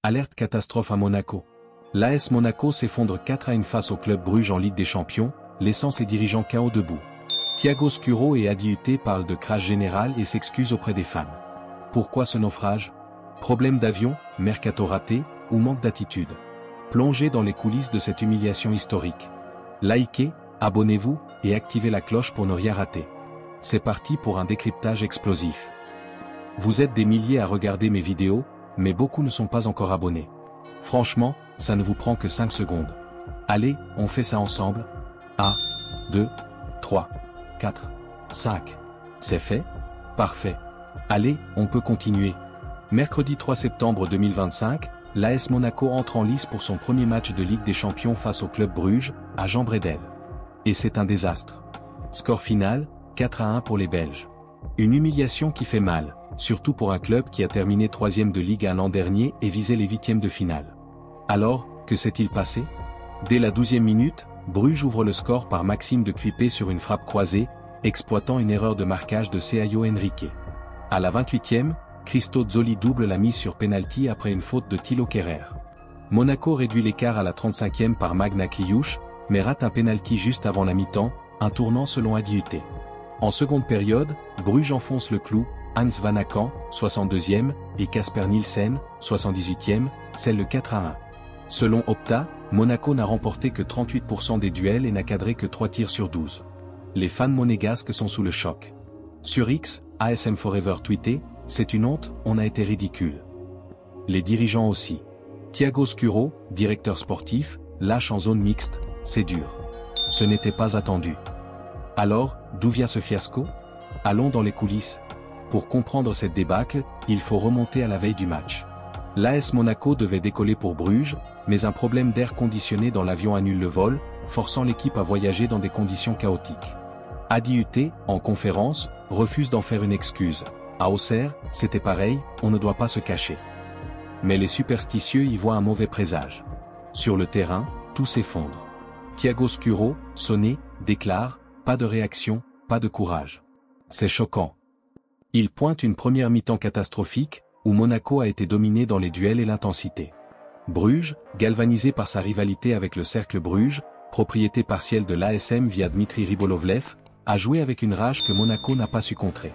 Alerte catastrophe à Monaco. L'AS Monaco s'effondre 4-1 face au club Bruges en Ligue des Champions, laissant ses dirigeants KO debout. Thiago Scuro et Adi Hütter parlent de crash général et s'excusent auprès des fans. Pourquoi ce naufrage? Problème d'avion, mercato raté, ou manque d'attitude? Plongez dans les coulisses de cette humiliation historique. Likez, abonnez-vous, et activez la cloche pour ne rien rater. C'est parti pour un décryptage explosif. Vous êtes des milliers à regarder mes vidéos, mais beaucoup ne sont pas encore abonnés. Franchement, ça ne vous prend que 5 secondes. Allez, on fait ça ensemble. 1, 2, 3, 4, 5. C'est fait? Parfait. Allez, on peut continuer. Mercredi 3 septembre 2025, l'AS Monaco entre en lice pour son premier match de Ligue des Champions face au club Bruges, à Jean Bredel. Et c'est un désastre. Score final, 4-1 pour les Belges. Une humiliation qui fait mal, surtout pour un club qui a terminé 3e de Ligue 1 l'an dernier et visait les 8e de finale. Alors, que s'est-il passé? Dès la 12e minute, Bruges ouvre le score par Maxime de Cuipé sur une frappe croisée, exploitant une erreur de marquage de Caio Henrique. À la 28e, Christo Zoli double la mise sur penalty après une faute de Thilo Kehrer. Monaco réduit l'écart à la 35e par Magna Kliuch, mais rate un penalty juste avant la mi-temps, un tournant selon Adi Hütter. En seconde période, Bruges enfonce le clou, Hans Van Aken, 62e, et Casper Nielsen, 78e, scelle le 4-1. Selon Opta, Monaco n'a remporté que 38% des duels et n'a cadré que 3 tirs sur 12. Les fans monégasques sont sous le choc. Sur X, ASM Forever tweeté, c'est une honte, on a été ridicule. Les dirigeants aussi. Thiago Scuro, directeur sportif, lâche en zone mixte, c'est dur. Ce n'était pas attendu. Alors, d'où vient ce fiasco? Allons dans les coulisses. Pour comprendre cette débâcle, il faut remonter à la veille du match. L'AS Monaco devait décoller pour Bruges, mais un problème d'air conditionné dans l'avion annule le vol, forçant l'équipe à voyager dans des conditions chaotiques. Adi Hütter, en conférence, refuse d'en faire une excuse. À Auxerre, c'était pareil, on ne doit pas se cacher. Mais les superstitieux y voient un mauvais présage. Sur le terrain, tout s'effondre. Thiago Scuro, sonné, déclare, pas de réaction, pas de courage. C'est choquant. Il pointe une première mi-temps catastrophique, où Monaco a été dominé dans les duels et l'intensité. Bruges, galvanisé par sa rivalité avec le Cercle Bruges, propriété partielle de l'ASM via Dmitri Ribolovlev, a joué avec une rage que Monaco n'a pas su contrer.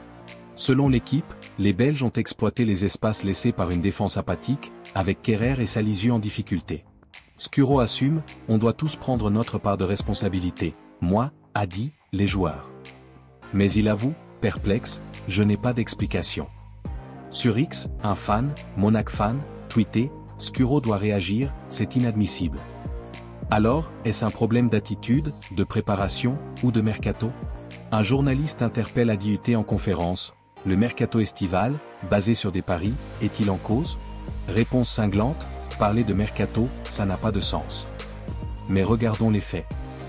Selon l'équipe, les Belges ont exploité les espaces laissés par une défense apathique, avec Kehrer et Salisu en difficulté. Scuro assume, on doit tous prendre notre part de responsabilité, moi, Adi, les joueurs. Mais il avoue, perplexe, je n'ai pas d'explication. Sur X, un fan, Monac fan, tweeté, Scuro doit réagir, c'est inadmissible. Alors, est-ce un problème d'attitude, de préparation, ou de mercato? Un journaliste interpelle Adi Hütter en conférence, le mercato estival, basé sur des paris, est-il en cause? Réponse cinglante, parler de mercato, ça n'a pas de sens. Mais regardons les faits.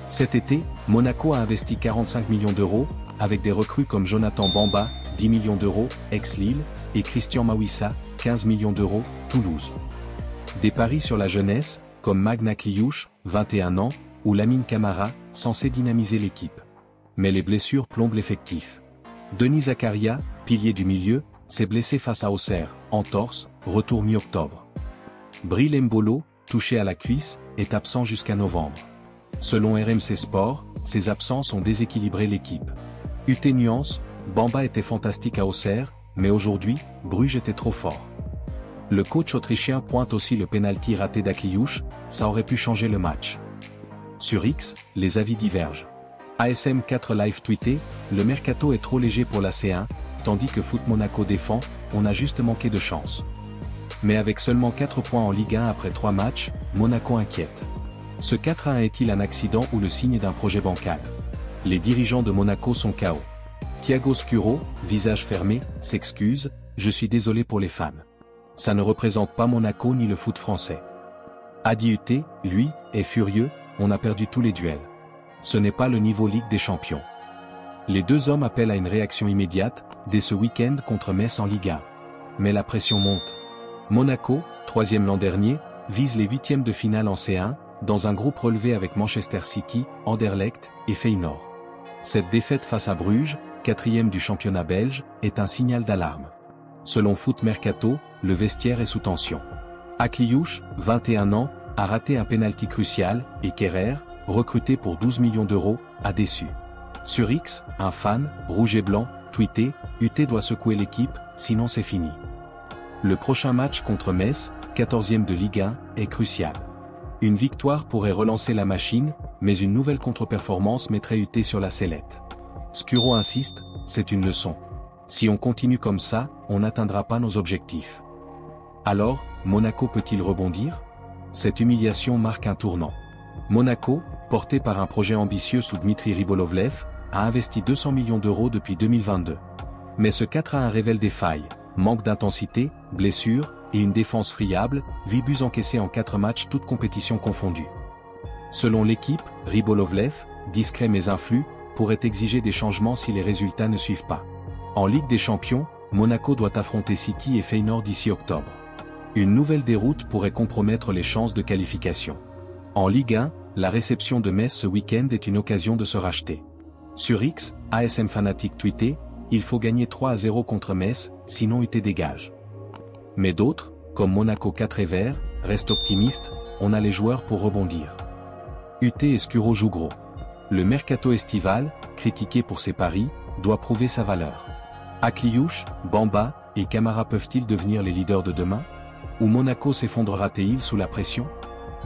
Cet été, Monaco a investi 45 millions d'euros, avec des recrues comme Jonathan Bamba, 10 millions d'euros, ex-Lille, et Christian Mawissa, 15 millions d'euros, Toulouse. Des paris sur la jeunesse, comme Magna Kliuch, 21 ans, ou Lamine Camara, censé dynamiser l'équipe. Mais les blessures plombent l'effectif. Denis Zakaria, pilier du milieu, s'est blessé face à Auxerre, entorse, retour mi-octobre. Bril Mbolo, touché à la cuisse, est absent jusqu'à novembre. Selon RMC Sport, ces absences ont déséquilibré l'équipe. UT Nuance, Bamba était fantastique à Auxerre, mais aujourd'hui, Bruges était trop fort. Le coach autrichien pointe aussi le penalty raté d'Akliouche, ça aurait pu changer le match. Sur X, les avis divergent. ASM 4 Live tweeté, le mercato est trop léger pour la C1, tandis que Foot Monaco défend, on a juste manqué de chance. Mais avec seulement 4 points en Ligue 1 après 3 matchs, Monaco inquiète. Ce 4-1 est-il un accident ou le signe d'un projet bancal? Les dirigeants de Monaco sont KO. Thiago Scuro, visage fermé, s'excuse, je suis désolé pour les fans. Ça ne représente pas Monaco ni le foot français. Adi Hütter, lui, est furieux, on a perdu tous les duels. Ce n'est pas le niveau Ligue des Champions. Les deux hommes appellent à une réaction immédiate, dès ce week-end contre Metz en Ligue 1. Mais la pression monte. Monaco, 3e l'an dernier, vise les 8e de finale en C1, dans un groupe relevé avec Manchester City, Anderlecht et Feyenoord. Cette défaite face à Bruges, 4e du championnat belge, est un signal d'alarme. Selon Foot Mercato, le vestiaire est sous tension. Akliouche, 21 ans, a raté un pénalty crucial, et Kerrer, recruté pour 12 millions d'euros, a déçu. Sur X, un fan, rouge et blanc, tweeté, UT doit secouer l'équipe, sinon c'est fini. Le prochain match contre Metz, 14e de Ligue 1, est crucial. Une victoire pourrait relancer la machine, mais une nouvelle contre-performance mettrait UT sur la sellette. Skuro insiste, c'est une leçon. Si on continue comme ça, on n'atteindra pas nos objectifs. Alors, Monaco peut-il rebondir? Cette humiliation marque un tournant. Monaco, porté par un projet ambitieux sous Dmitry Rybolovlev, a investi 200 millions d'euros depuis 2022. Mais ce 4-1 révèle des failles, manque d'intensité, blessures, et une défense friable, 8 buts encaissés en 4 matchs toutes compétitions confondues. Selon l'équipe, Rybolovlev, discret mais influe, pourrait exiger des changements si les résultats ne suivent pas. En Ligue des Champions, Monaco doit affronter City et Feyenoord d'ici octobre. Une nouvelle déroute pourrait compromettre les chances de qualification. En Ligue 1, la réception de Metz ce week-end est une occasion de se racheter. Sur X, ASM Fanatic tweeté, il faut gagner 3-0 contre Metz, sinon UT dégage. Mais d'autres, comme Monaco 4 et Vert, restent optimistes, on a les joueurs pour rebondir. UT et Skuro jouent gros. Le mercato estival, critiqué pour ses paris, doit prouver sa valeur. Akliouche, Bamba et Camara peuvent-ils devenir les leaders de demain? Ou Monaco s'effondrera-t-il sous la pression?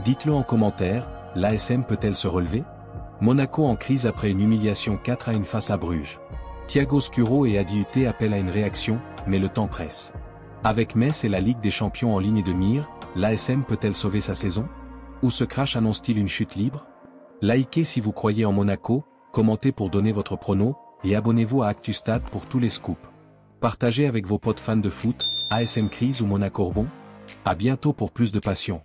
Dites-le en commentaire, l'ASM peut-elle se relever? Monaco en crise après une humiliation 4-1 face à Bruges. Thiago Skuro et Adi UT appellent à une réaction, mais le temps presse. Avec Metz et la Ligue des Champions en ligne de mire, l'ASM peut-elle sauver sa saison? Ou ce crash annonce-t-il une chute libre? Likez si vous croyez en Monaco, commentez pour donner votre prono, et abonnez-vous à ActuStade pour tous les scoops. Partagez avec vos potes fans de foot, ASM crise ou Monaco rebond? À bientôt pour plus de passion.